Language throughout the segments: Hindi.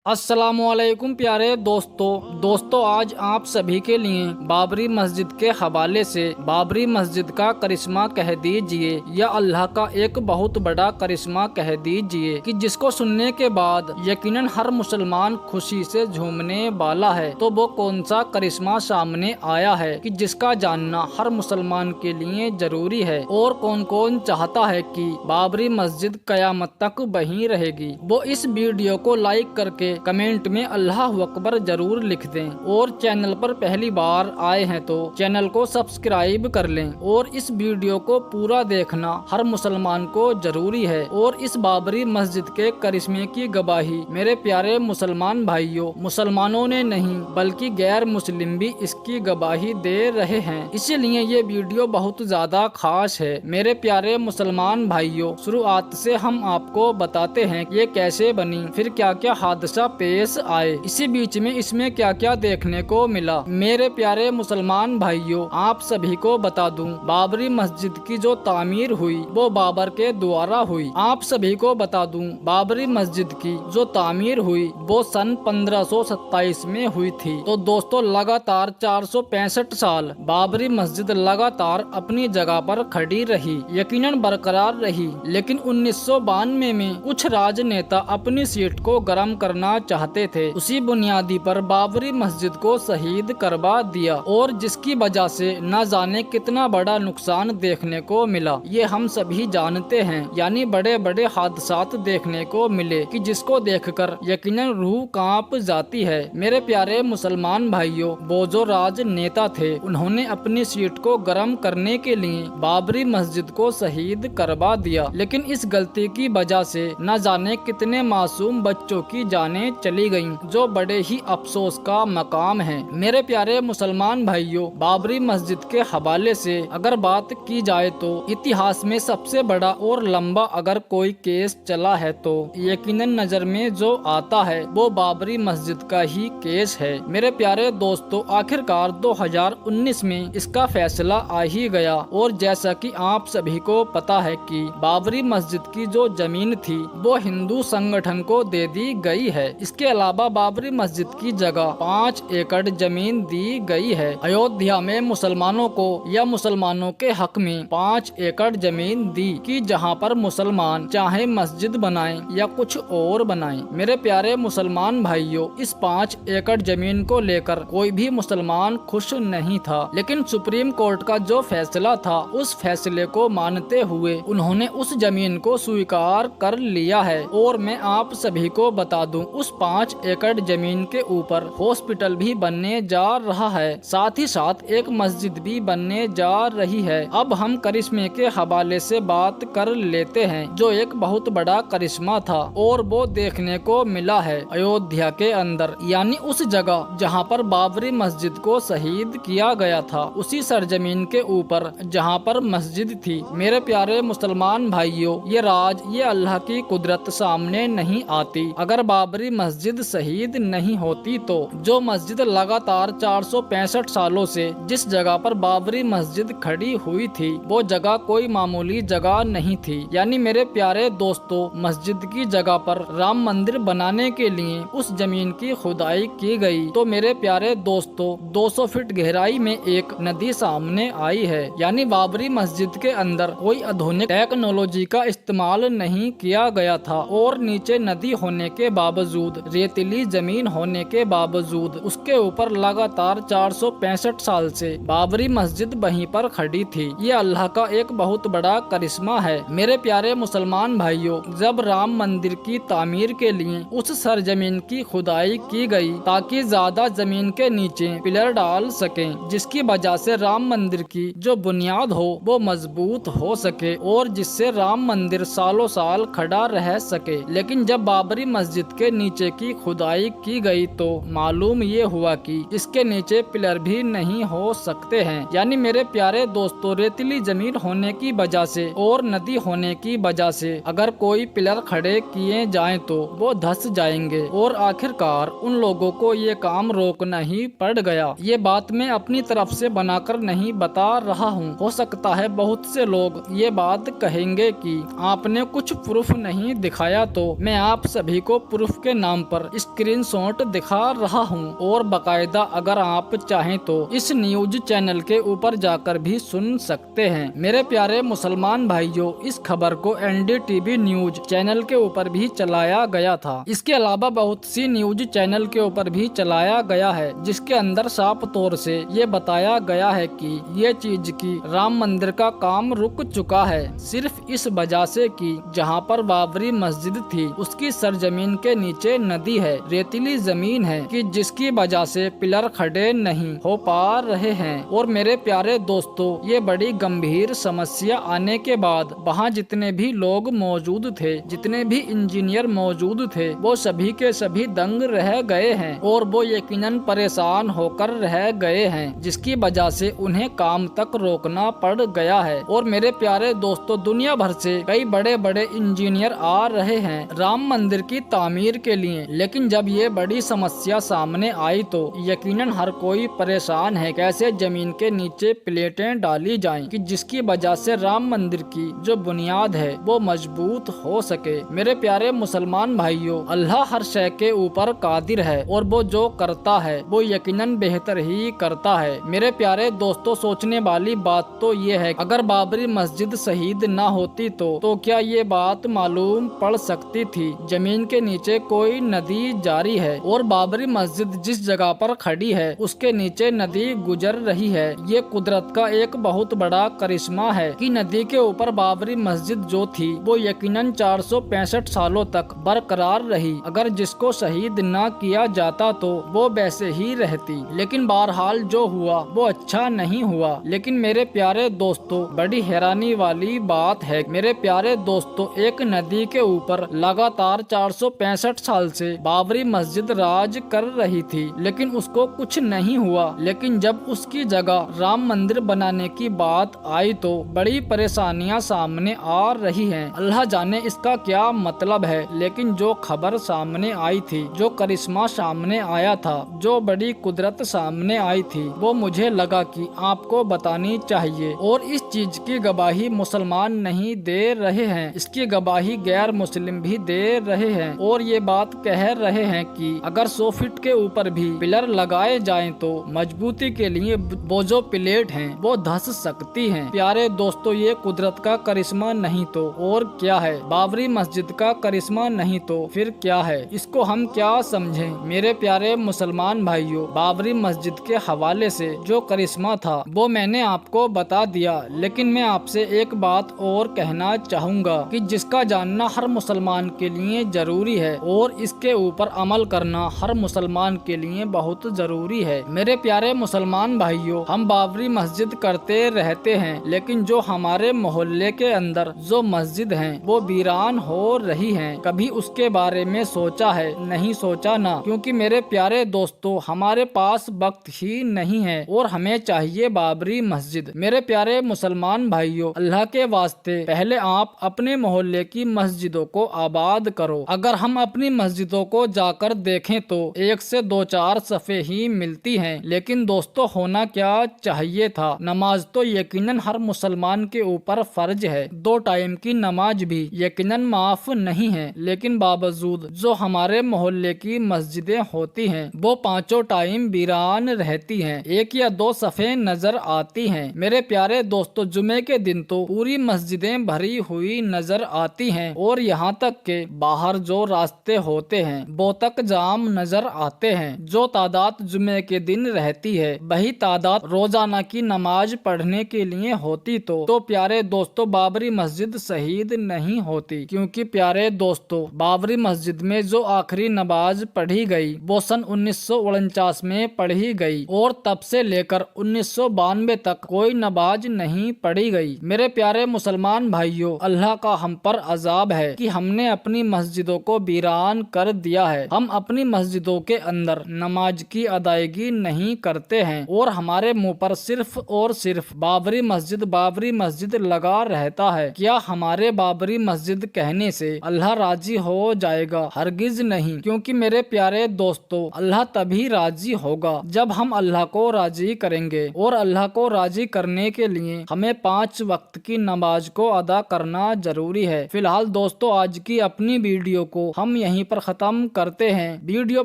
अस्सलामुअलैकुम प्यारे दोस्तों आज आप सभी के लिए बाबरी मस्जिद के हवाले से बाबरी मस्जिद का करिश्मा कह दीजिए या अल्लाह का एक बहुत बड़ा करिश्मा कह दीजिए कि जिसको सुनने के बाद यकीनन हर मुसलमान खुशी से झूमने वाला है। तो वो कौन सा करिश्मा सामने आया है कि जिसका जानना हर मुसलमान के लिए जरूरी है और कौन कौन चाहता है कि बाबरी मस्जिद कयामत तक वहीं रहेगी। वो इस वीडियो को लाइक करके कमेंट में अल्लाह अकबर जरूर लिख दें और चैनल पर पहली बार आए हैं तो चैनल को सब्सक्राइब कर लें और इस वीडियो को पूरा देखना हर मुसलमान को जरूरी है। और इस बाबरी मस्जिद के करिश्मे की गवाही मेरे प्यारे मुसलमान भाइयों, मुसलमानों ने नहीं बल्कि गैर मुस्लिम भी इसकी गवाही दे रहे हैं। इसीलिए ये वीडियो बहुत ज्यादा खास है। मेरे प्यारे मुसलमान भाइयों, शुरुआत से हम आपको बताते हैं ये कैसे बनी, फिर क्या क्या हादसा पेश आए, इसी बीच में इसमें क्या क्या देखने को मिला। मेरे प्यारे मुसलमान भाइयों, आप सभी को बता दूं, बाबरी मस्जिद की जो तामीर हुई वो बाबर के द्वारा हुई। आप सभी को बता दूं, बाबरी मस्जिद की जो तामीर हुई वो सन 1527 में हुई थी। तो दोस्तों लगातार 465 साल बाबरी मस्जिद लगातार अपनी जगह पर खड़ी रही, यकीनन बरकरार रही। लेकिन 1992 में कुछ राजनेता अपनी सीट को गर्म करना चाहते थे। उसी बुनियादी पर बाबरी मस्जिद को शहीद करवा दिया और जिसकी वजह से न जाने कितना बड़ा नुकसान देखने को मिला, ये हम सभी जानते हैं। यानी बड़े बड़े हादसात देखने को मिले कि जिसको देखकर यकीनन रूह कांप जाती है। मेरे प्यारे मुसलमान भाइयों, वो जो राजनेता थे उन्होंने अपनी सीट को गर्म करने के लिए बाबरी मस्जिद को शहीद करवा दिया। लेकिन इस गलती की वजह से न जाने कितने मासूम बच्चों की जानें चली गईं, जो बड़े ही अफसोस का मकाम है। मेरे प्यारे मुसलमान भाइयों, बाबरी मस्जिद के हवाले से अगर बात की जाए तो इतिहास में सबसे बड़ा और लंबा अगर कोई केस चला है तो यकीनन नजर में जो आता है वो बाबरी मस्जिद का ही केस है। मेरे प्यारे दोस्तों, आखिरकार 2019 में इसका फैसला आ ही गया और जैसा कि आप सभी को पता है कि बाबरी मस्जिद की जो जमीन थी वो हिंदू संगठन को दे दी गई है। इसके अलावा बाबरी मस्जिद की जगह 5 एकड़ जमीन दी गई है। अयोध्या में मुसलमानों को या मुसलमानों के हक में 5 एकड़ जमीन दी कि जहां पर मुसलमान चाहे मस्जिद बनाएं या कुछ और बनाएं। मेरे प्यारे मुसलमान भाइयों, इस 5 एकड़ जमीन को लेकर कोई भी मुसलमान खुश नहीं था। लेकिन सुप्रीम कोर्ट का जो फैसला था उस फैसले को मानते हुए उन्होंने उस जमीन को स्वीकार कर लिया है। और मैं आप सभी को बता दूं, उस 5 एकड़ जमीन के ऊपर हॉस्पिटल भी बनने जा रहा है, साथ ही साथ एक मस्जिद भी बनने जा रही है। अब हम करिश्मे के हवाले से बात कर लेते हैं, जो एक बहुत बड़ा करिश्मा था और वो देखने को मिला है अयोध्या के अंदर, यानी उस जगह जहां पर बाबरी मस्जिद को शहीद किया गया था, उसी सरजमीन के ऊपर जहां पर मस्जिद थी। मेरे प्यारे मुसलमान भाइयों, ये राज, ये अल्लाह की कुदरत सामने नहीं आती। अगर बाबरी मस्जिद शहीद नहीं होती तो जो मस्जिद लगातार 465 सालों से जिस जगह पर बाबरी मस्जिद खड़ी हुई थी वो जगह कोई मामूली जगह नहीं थी। यानी मेरे प्यारे दोस्तों, मस्जिद की जगह पर राम मंदिर बनाने के लिए उस जमीन की खुदाई की गई तो मेरे प्यारे दोस्तों 200 फीट गहराई में एक नदी सामने आई है। यानी बाबरी मस्जिद के अंदर कोई आधुनिक टेक्नोलॉजी का इस्तेमाल नहीं किया गया था और नीचे नदी होने के बावजूद, रेतीली जमीन होने के बावजूद उसके ऊपर लगातार 465 साल से बाबरी मस्जिद वहीं पर खड़ी थी। ये अल्लाह का एक बहुत बड़ा करिश्मा है। मेरे प्यारे मुसलमान भाइयों, जब राम मंदिर की तामीर के लिए उस सरजमीन की खुदाई की गई ताकि ज्यादा जमीन के नीचे पिलर डाल सके, जिसकी वजह से राम मंदिर की जो बुनियाद हो वो मजबूत हो सके और जिससे राम मंदिर सालों साल खड़ा रह सके। लेकिन जब बाबरी मस्जिद के नीचे की खुदाई की गई तो मालूम ये हुआ कि इसके नीचे पिलर भी नहीं हो सकते हैं। यानी मेरे प्यारे दोस्तों, रेतीली जमीन होने की वजह से और नदी होने की वजह से अगर कोई पिलर खड़े किए जाएं तो वो धंस जाएंगे और आखिरकार उन लोगों को ये काम रोकना ही पड़ गया। ये बात मैं अपनी तरफ से बनाकर नहीं बता रहा हूँ। हो सकता है बहुत से लोग ये बात कहेंगे कि आपने कुछ प्रूफ नहीं दिखाया, तो मैं आप सभी को प्रूफ के नाम पर स्क्रीनशॉट दिखा रहा हूँ और बकायदा अगर आप चाहें तो इस न्यूज चैनल के ऊपर जाकर भी सुन सकते हैं। मेरे प्यारे मुसलमान भाइयों, इस खबर को NDTV न्यूज चैनल के ऊपर भी चलाया गया था। इसके अलावा बहुत सी न्यूज चैनल के ऊपर भी चलाया गया है, जिसके अंदर साफ तौर से ये बताया गया है कि ये चीज की राम मंदिर का काम रुक चुका है, सिर्फ इस वजह से कि जहाँ पर बाबरी मस्जिद थी उसकी सरजमीन के नीचे नदी है, रेतीली जमीन है, कि जिसकी वजह से पिलर खड़े नहीं हो पा रहे हैं। और मेरे प्यारे दोस्तों, ये बड़ी गंभीर समस्या आने के बाद वहाँ जितने भी लोग मौजूद थे, जितने भी इंजीनियर मौजूद थे, वो सभी के सभी दंग रह गए हैं और वो यकीनन परेशान होकर रह गए हैं, जिसकी वजह से उन्हें काम तक रोकना पड़ गया है। और मेरे प्यारे दोस्तों, दुनिया भर से कई बड़े बड़े इंजीनियर आ रहे हैं राम मंदिर की तामीर के लिए, लेकिन जब ये बड़ी समस्या सामने आई तो यकीनन हर कोई परेशान है कैसे जमीन के नीचे प्लेटें डाली जाएं कि जिसकी वजह से राम मंदिर की जो बुनियाद है वो मजबूत हो सके। मेरे प्यारे मुसलमान भाइयों, अल्लाह हर शय के ऊपर कादिर है और वो जो करता है वो यकीनन बेहतर ही करता है। मेरे प्यारे दोस्तों, सोचने वाली बात तो ये है, अगर बाबरी मस्जिद शहीद ना होती तो क्या ये बात मालूम पड़ सकती थी जमीन के नीचे कोई नदी जारी है और बाबरी मस्जिद जिस जगह पर खड़ी है उसके नीचे नदी गुजर रही है। ये कुदरत का एक बहुत बड़ा करिश्मा है कि नदी के ऊपर बाबरी मस्जिद जो थी वो यकीनन 465 सालों तक बरकरार रही। अगर जिसको शहीद ना किया जाता तो वो वैसे ही रहती, लेकिन बहरहाल जो हुआ वो अच्छा नहीं हुआ। लेकिन मेरे प्यारे दोस्तों, बड़ी हैरानी वाली बात है मेरे प्यारे दोस्तों, एक नदी के ऊपर लगातार 465 साल से बाबरी मस्जिद राज कर रही थी, लेकिन उसको कुछ नहीं हुआ। लेकिन जब उसकी जगह राम मंदिर बनाने की बात आई तो बड़ी परेशानियां सामने आ रही हैं। अल्लाह जाने इसका क्या मतलब है, लेकिन जो खबर सामने आई थी, जो करिश्मा सामने आया था, जो बड़ी कुदरत सामने आई थी, वो मुझे लगा कि आपको बतानी चाहिए। और इस चीज की गवाही मुसलमान नहीं दे रहे हैं, इसकी गवाही गैर मुस्लिम भी दे रहे हैं और ये बात कह रहे हैं कि अगर 100 फीट के ऊपर भी पिलर लगाए जाएं तो मजबूती के लिए वो जो प्लेट हैं वो धंस सकती हैं। प्यारे दोस्तों, ये कुदरत का करिश्मा नहीं तो और क्या है, बाबरी मस्जिद का करिश्मा नहीं तो फिर क्या है, इसको हम क्या समझें। मेरे प्यारे मुसलमान भाइयों, बाबरी मस्जिद के हवाले से जो करिश्मा था वो मैंने आपको बता दिया, लेकिन मैं आपसे एक बात और कहना चाहूँगा कि जिसका जानना हर मुसलमान के लिए जरूरी है और इसके ऊपर अमल करना हर मुसलमान के लिए बहुत जरूरी है। मेरे प्यारे मुसलमान भाइयों, हम बाबरी मस्जिद करते रहते हैं, लेकिन जो हमारे मोहल्ले के अंदर जो मस्जिद हैं वो वीरान हो रही हैं, कभी उसके बारे में सोचा है? नहीं सोचा ना, क्योंकि मेरे प्यारे दोस्तों, हमारे पास वक्त ही नहीं है और हमें चाहिए बाबरी मस्जिद। मेरे प्यारे मुसलमान भाइयों, अल्लाह के वास्ते पहले आप अपने मोहल्ले की मस्जिदों को आबाद करो। अगर हम अपनी मस्जिदों को जाकर देखें तो 1 से 2-4 सफ़े ही मिलती हैं, लेकिन दोस्तों होना क्या चाहिए था, नमाज तो यकीनन हर मुसलमान के ऊपर फर्ज है। 2 टाइम की नमाज भी यकीनन माफ नहीं है, लेकिन बावजूद जो हमारे मोहल्ले की मस्जिदें होती हैं वो 5 टाइम वीरान रहती हैं, 1 या 2 सफ़े नजर आती हैं। मेरे प्यारे दोस्तों, जुमे के दिन तो पूरी मस्जिदें भरी हुई नजर आती हैं और यहाँ तक के बाहर जो रास्ते होते हैं वो तक जाम नजर आते हैं। जो तादाद जुमे के दिन रहती है वही तादाद रोजाना की नमाज पढ़ने के लिए होती तो प्यारे दोस्तों बाबरी मस्जिद शहीद नहीं होती, क्योंकि प्यारे दोस्तों बाबरी मस्जिद में जो आखिरी नमाज पढ़ी गई वो सन 1949 में पढ़ी गई और तब से लेकर 1992 तक कोई नमाज नहीं पढ़ी गई। मेरे प्यारे मुसलमान भाइयों, अल्लाह का हम पर अजाब है कि हमने अपनी मस्जिदों को वीरान कर दिया है। हम अपनी मस्जिदों के अंदर नमाज की अदायगी नहीं करते हैं और हमारे मुंह पर सिर्फ और सिर्फ बाबरी मस्जिद लगा रहता है। क्या हमारे बाबरी मस्जिद कहने से अल्लाह राजी हो जाएगा? हरगिज नहीं, क्योंकि मेरे प्यारे दोस्तों अल्लाह तभी राजी होगा जब हम अल्लाह को राजी करेंगे और अल्लाह को राजी करने के लिए हमें 5 वक्त की नमाज को अदा करना जरूरी है। फिलहाल दोस्तों आज की अपनी वीडियो को हम यहीं यहीं पर खत्म करते हैं। वीडियो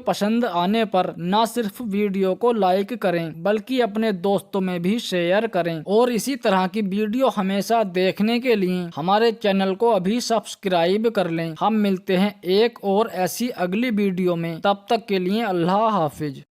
पसंद आने पर न सिर्फ वीडियो को लाइक करें बल्कि अपने दोस्तों में भी शेयर करें और इसी तरह की वीडियो हमेशा देखने के लिए हमारे चैनल को अभी सब्सक्राइब कर लें। हम मिलते हैं एक और ऐसी अगली वीडियो में, तब तक के लिए अल्लाह हाफिज।